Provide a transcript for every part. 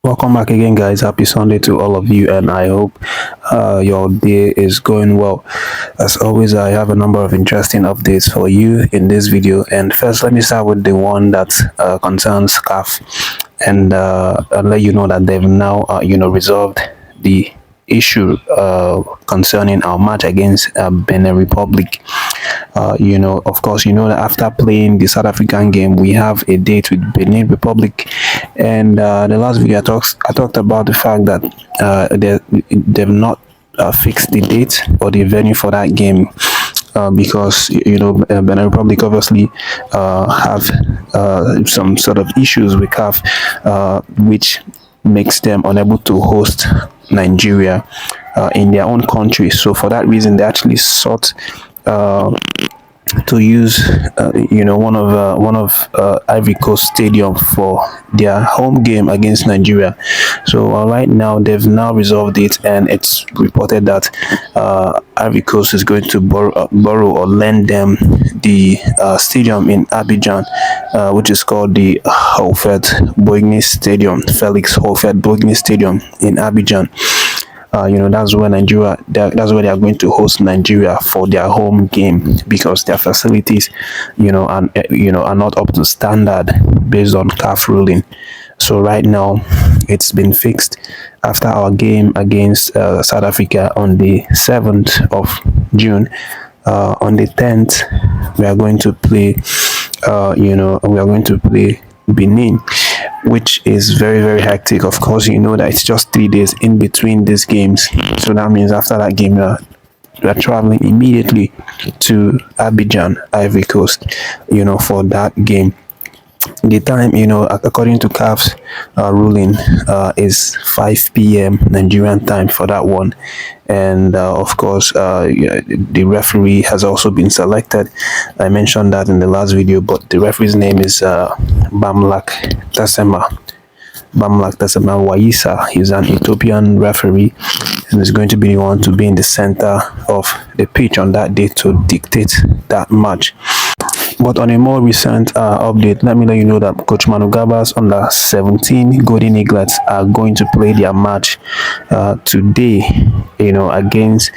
Welcome back again, guys. Happy Sunday to all of you, and I hope your day is going well. As always, I have a number of interesting updates for you in this video. And first, let me start with the one that concerns CAF, and let you know that they've now resolved the issue concerning our match against Benin Republic. Of course, that after playing the South African game, we have a date with Benin Republic, and the last video I talked about the fact that they've not fixed the date or the venue for that game. Because Benin Republic obviously have some sort of issues with CAF, which makes them unable to host Nigeria in their own country. So for that reason, they actually sought to use one of Ivory Coast Stadium for their home game against Nigeria. So right now they've now resolved it, and it's reported that Ivory Coast is going to borrow or lend them the stadium in Abidjan, which is called the Houphouët-Boigny Stadium, Felix Houphouët-Boigny Stadium in Abidjan. That's where that's where they are going to host Nigeria for their home game, because their facilities are not up to standard based on CAF ruling. So right now it's been fixed. After our game against South Africa on the 7th of June, on the 10th we are going to play Benin, which is very, very hectic. Of course, that it's just 3 days in between these games, so that means after that game we are traveling immediately to Abidjan, Ivory Coast, for that game. The time, according to CAF's ruling, is 5 p.m. Nigerian time for that one. And of course, the referee has also been selected. I mentioned that in the last video, but the referee's name is Bamlak Tasema Waisa. He's an Ethiopian referee, and is going to be the one to be in the center of the pitch on that day to dictate that match. But on a more recent update, let me let you know that Coach Manu Garba's under 17 Golden Eaglets are going to play their match today, against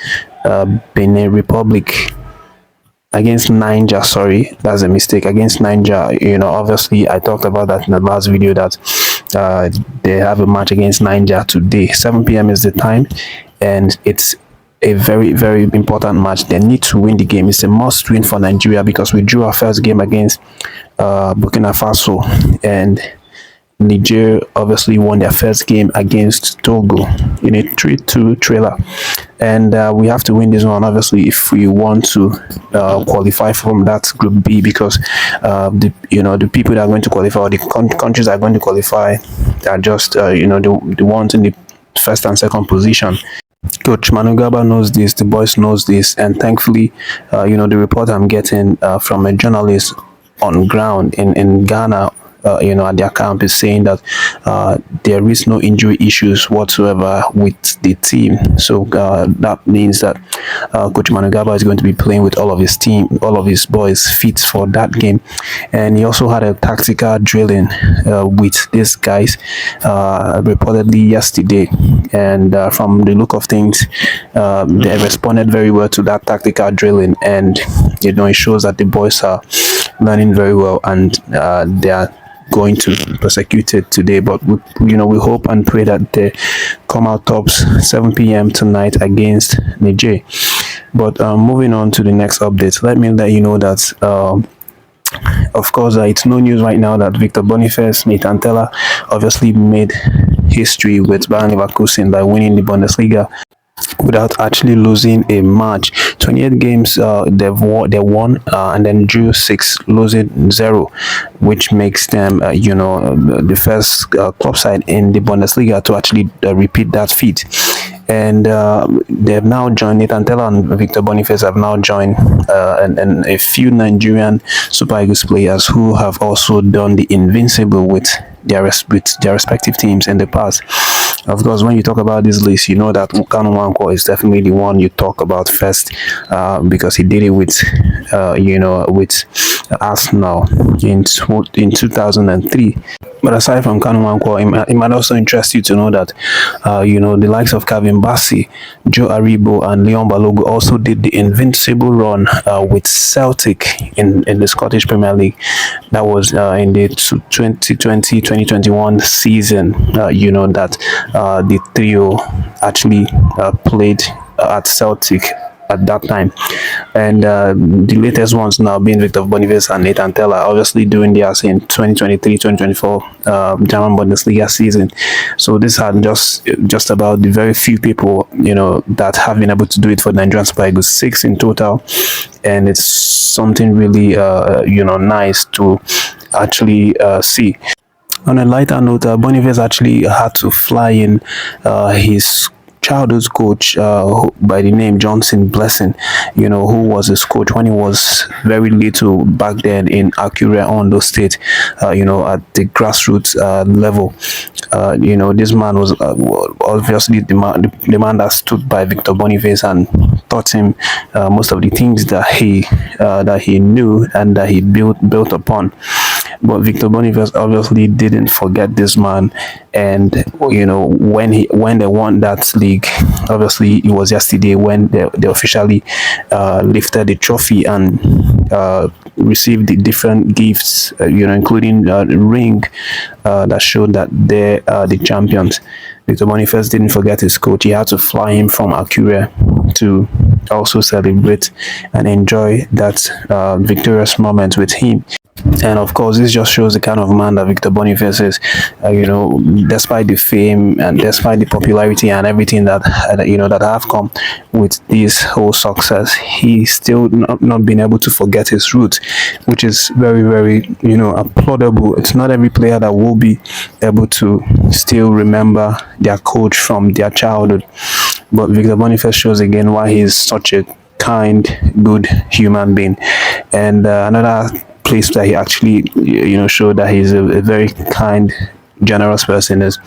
Benin Republic. Against Niger, sorry, that's a mistake. Against Niger, obviously I talked about that in the last video that they have a match against Niger today. 7 p.m. is the time, and it's a very, very important match. They need to win the game. It's a must win for Nigeria, because we drew our first game against Burkina Faso, and Niger obviously won their first game against Togo in a 3-2 trailer, and we have to win this one obviously if we want to qualify from that Group B, because the people that are going to qualify, or the countries that are going to qualify, are just the ones in the first and second position. Coach Manu Garba knows this, the boys knows this, and thankfully, the report I'm getting from a journalist on ground in Ghana, at their camp, is saying that there is no injury issues whatsoever with the team. So that means that Coach Manu Garba is going to be playing with all of his boys fit for that game. And he also had a tactical drilling with these guys reportedly yesterday, and from the look of things, they responded very well to that tactical drilling, and it shows that the boys are learning very well, and they are going to prosecute it today. But we hope and pray that they come out tops 7 p.m. tonight against Niger. But moving on to the next update, let me let you know that of course it's no news right now that Victor Boniface Teller obviously made history with Bayer Leverkusen by winning the Bundesliga without actually losing a match. 28 games they won, and then drew 6, losing 0, which makes them the first club side in the Bundesliga to actually repeat that feat. And they've now joined, Nathan Teller and Victor Boniface have now joined and a few Nigerian Super Eagles players who have also done the invincible with their respective teams in the past. Of course, when you talk about this list, you know that Kanu Nwankwo is definitely the one you talk about first, because he did it with, with Arsenal in 2003. But aside from Kanu Nwankwo, it might also interest you to know that, the likes of Kevin Bassey, Joe Aribo, and Leon Balogun also did the invincible run with Celtic in the Scottish Premier League. That was in the 2020-2021 season. That the trio actually played at Celtic at that time. And the latest ones now being Victor Boniface and Nathan Teller, obviously doing theirs in 2023-2024 German Bundesliga season. So this had just about the very few people, that have been able to do it for Nigerian Super Eagles, 6 in total. And it's something really, nice to actually see. On a lighter note, Boniface actually had to fly in his childhood coach by the name Johnson Blessing, who was his coach when he was very little back then in Akure, Ondo State, at the grassroots level. This man was obviously the man that stood by Victor Boniface and taught him most of the things that he knew and that he built upon. But Victor Boniface obviously didn't forget this man, and when they won that league, obviously it was yesterday when they officially lifted the trophy and received the different gifts, including the ring that showed that they are the champions. Victor Boniface didn't forget his coach. He had to fly him from Akure to also celebrate and enjoy that victorious moment with him. And of course, this just shows the kind of man that Victor Boniface is. Despite the fame and despite the popularity and everything that that have come with this whole success, he's still not been able to forget his roots, which is very, very applaudable. It's not every player that will be able to still remember their coach from their childhood, but Victor Boniface shows again why he's such a kind, good human being. And another place that he actually showed that he's a very kind, generous person is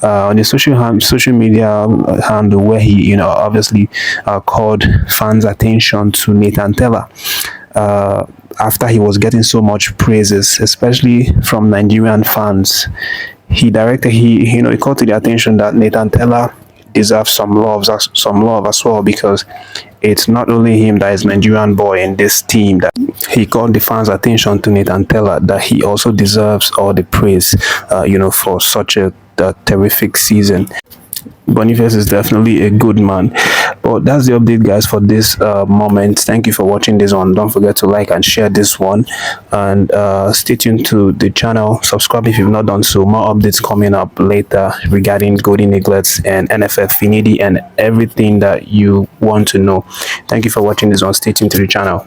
on the social media handle, where he obviously called fans' attention to Nathan Teller after he was getting so much praises, especially from Nigerian fans. He called to the attention that Nathan Teller deserves some love as well, because it's not only him that is Nigerian boy in this team. That he called the fans' attention to Nathan Teller, that he also deserves all the praise, for such a terrific season. Boniface is definitely a good man. But that's the update, guys, for this moment. Thank you for watching this one. Don't forget to like and share this one, and stay tuned to the channel. Subscribe if you've not done so. More updates coming up later regarding golden eaglets and NFF Finidi and everything that you want to know. Thank you for watching this one. Stay tuned to the channel.